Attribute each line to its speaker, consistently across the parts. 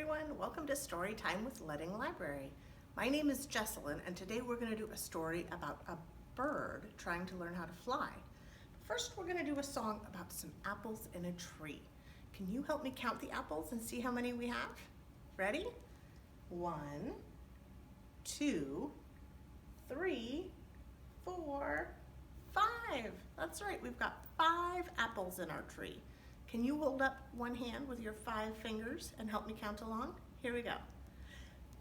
Speaker 1: everyone, welcome to Storytime with Ledding Library. My name is Jessalynn, and today we're going to do a story about a bird trying to learn how to fly. First, we're going to do a song about some apples in a tree. Can you help me count the apples and see how many we have? Ready? 1, 2, 3, 4, 5. That's right, we've got 5 apples in our tree. Can you hold up one hand with your 5 fingers and help me count along? Here we go.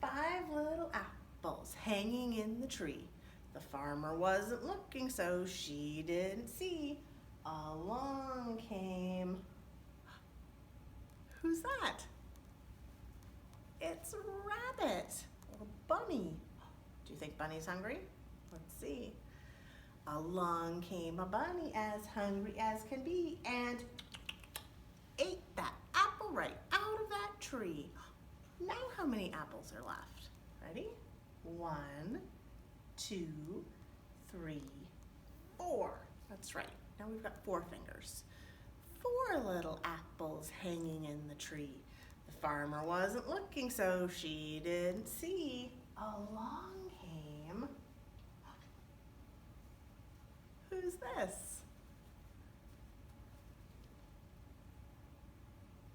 Speaker 1: 5 little apples hanging in the tree. The farmer wasn't looking, so she didn't see. Along came... Who's that? It's a rabbit, or a bunny. Do you think Bunny's hungry? Let's see. Along came a bunny as hungry as can be and ate that apple right out of that tree. Now how many apples are left? Ready? 1, 2, 3, 4. That's right. Now we've got 4 fingers. 4 little apples hanging in the tree. The farmer wasn't looking, so she didn't see. Along came... Who's this?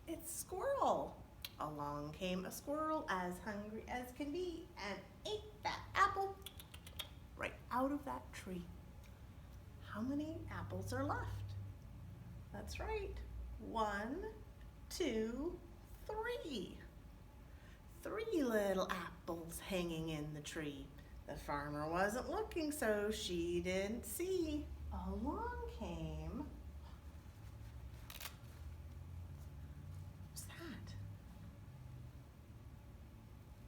Speaker 1: It's Squirrel. Along came a squirrel as hungry as can be and ate that apple right out of that tree. How many apples are left? That's right. 1, 2, 3. 3 little apples hanging in the tree. The farmer wasn't looking, so she didn't see. Along came... Who's that?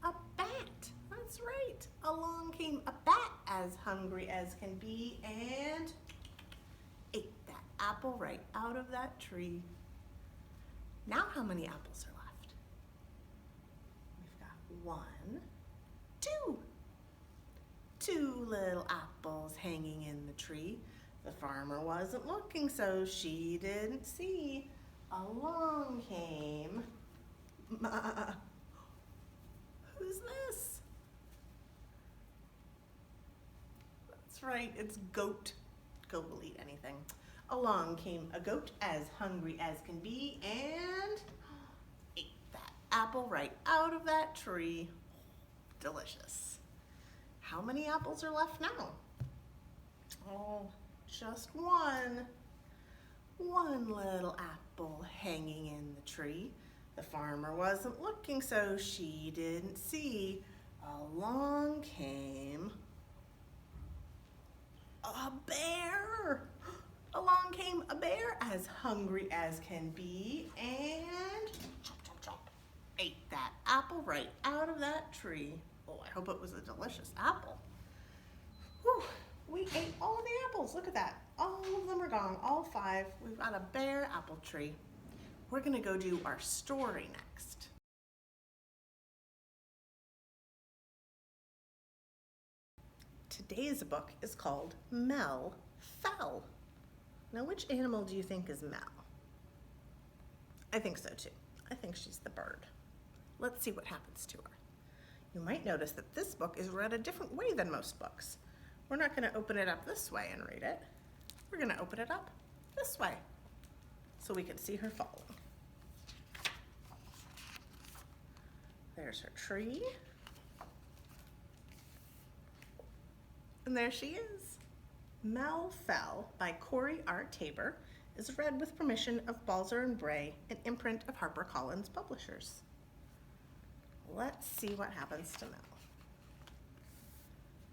Speaker 1: A bat. That's right. Along came a bat as hungry as can be and ate that apple right out of that tree. Now how many apples are left? We've got 1, 2. 2 little apples hanging in the tree. The farmer wasn't looking, so she didn't see. Along came... Who's this? That's right, it's goat. Goat will eat anything. Along came a goat as hungry as can be and ate that apple right out of that tree. Delicious. How many apples are left now? Oh, just 1. 1 little apple hanging in the tree. The farmer wasn't looking, so she didn't see. Along came a bear. Along came a bear as hungry as can be and chomp, chomp, chomp, ate that apple right out of that tree. Oh, I hope it was a delicious apple. Whew, we ate all the apples. Look at that. All of them are gone, all 5. We've got a bare apple tree. We're gonna go do our story next. Today's book is called Mel Fell. Now, which animal do you think is Mel? I think so too. I think she's the bird. Let's see what happens to her. You might notice that this book is read a different way than most books. We're not going to open it up this way and read it. We're going to open it up this way so we can see her falling. There's her tree. And there she is. Mel Fell by Corey R. Tabor is read with permission of Balzer Bray, an imprint of HarperCollins Publishers. Let's see what happens to Mel.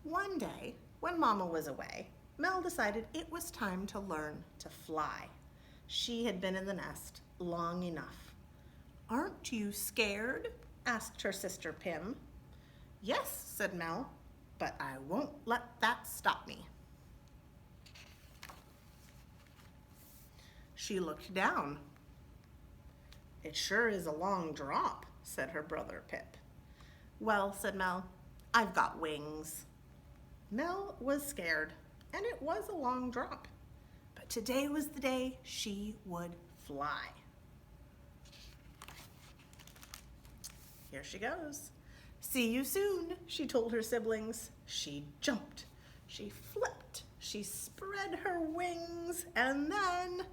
Speaker 1: One day, when Mama was away, Mel decided it was time to learn to fly. She had been in the nest long enough. "Aren't you scared?" asked her sister Pim. "Yes," said Mel, "but I won't let that stop me." She looked down. "It sure is a long drop," said her brother Pip. "Well," said Mel, "I've got wings." Mel was scared, and it was a long drop, but today was the day she would fly. Here she goes. See you soon, she told her siblings. She jumped, she flipped, she spread her wings, and then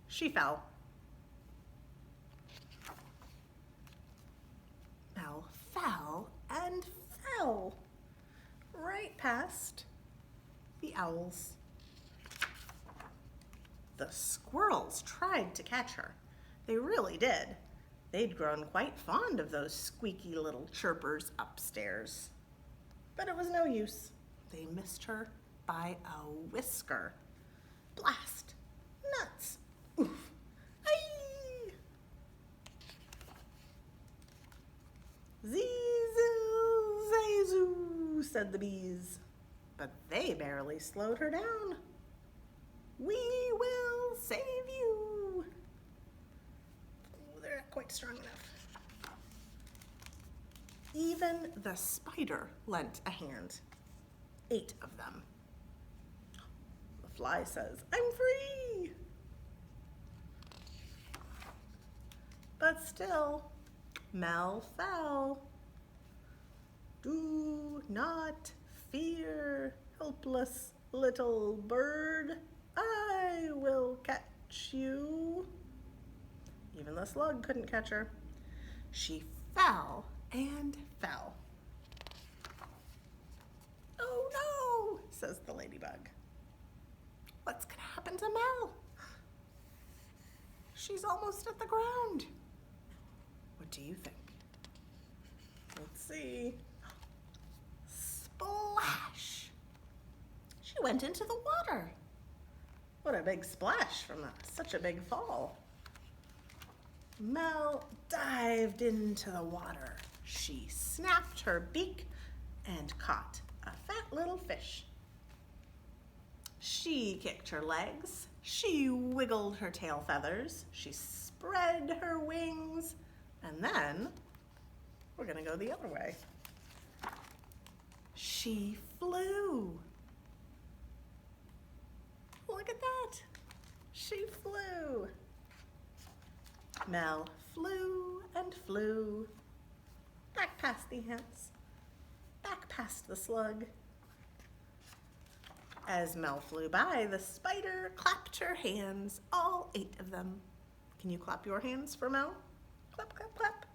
Speaker 1: she fell. Mel fell and fell right past the owls. The squirrels tried to catch her. They really did. They'd grown quite fond of those squeaky little chirpers upstairs. But it was no use. They missed her by a whisker. Blast! Nuts! Oof! Aye! Zee-zoo, zay-zoo, said the bees. But they barely slowed her down. We will save you. Oh, they're not quite strong enough. Even the spider lent a hand. 8 of them. The fly says, I'm free. But still, Mel fell. Do not fear, helpless little bird. I will catch you. Even the slug couldn't catch her. She fell and fell. Oh no, says the ladybug. What's gonna happen to Mel? She's almost at the ground. What do you think? Let's see. Splash! She went into the water. What a big splash from such a big fall. Mel dived into the water. She snapped her beak and caught a fat little fish. She kicked her legs. She wiggled her tail feathers. She spread her wings. And then we're gonna go the other way. She flew. Look at that. She flew. Mel flew and flew. Back past the ants. Back past the slug. As Mel flew by, the spider clapped her hands, all 8 of them. Can you clap your hands for Mel? Clap, clap, clap.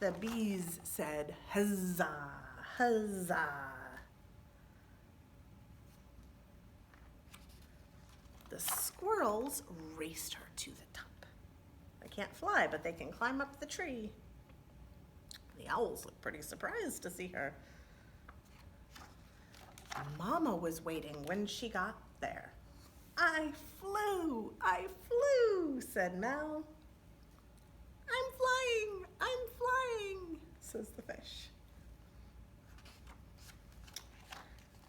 Speaker 1: The bees said, huzzah, huzzah. The squirrels raced her to the top. They can't fly, but they can climb up the tree. The owls look pretty surprised to see her. Mama was waiting when she got there. I flew, said Mel. I'm flying, says the fish.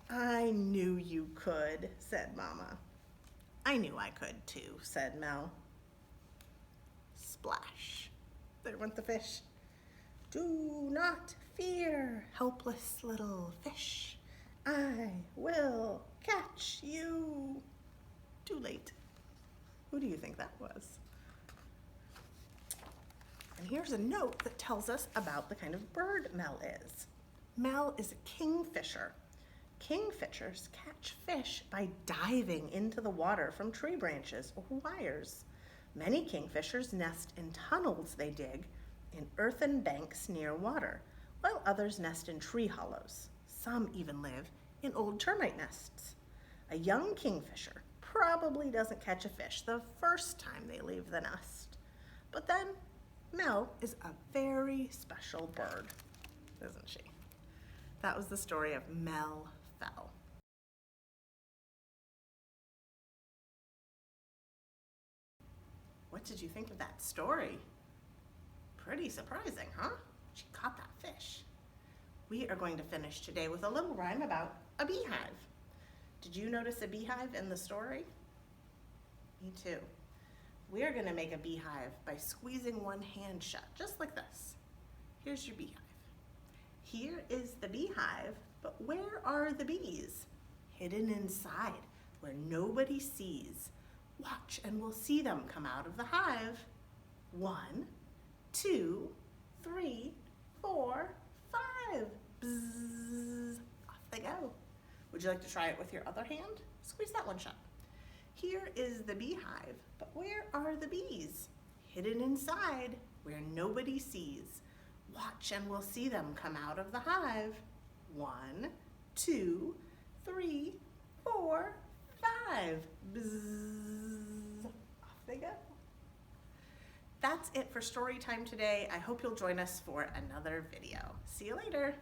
Speaker 1: I knew you could, said Mama. I knew I could too, said Mel. Splash. There went the fish. Do not fear, helpless little fish. I will catch you. Too late. Who do you think that was? And here's a note that tells us about the kind of bird Mel is. Mel is a kingfisher. Kingfishers catch fish by diving into the water from tree branches or wires. Many kingfishers nest in tunnels they dig in earthen banks near water, while others nest in tree hollows. Some even live in old termite nests. A young kingfisher probably doesn't catch a fish the first time they leave the nest. But then, Mel is a very special bird, isn't she? That was the story of Mel Fell. What did you think of that story? Pretty surprising, huh? She caught that fish. We are going to finish today with a little rhyme about a beehive. Did you notice a beehive in the story? Me too. We are going to make a beehive by squeezing one hand shut, just like this. Here's your beehive. Here is the beehive, but where are the bees? Hidden inside, where nobody sees. Watch and we'll see them come out of the hive. 1, 2, 3, 4, 5. Bzzz. Off they go. Would you like to try it with your other hand? Squeeze that one shut. Here is the beehive, but where are the bees? Hidden inside, where nobody sees. Watch and we'll see them come out of the hive. 1, 2, 3, 4, 5. Bzzz. Off they go. That's it for story time today. I hope you'll join us for another video. See you later.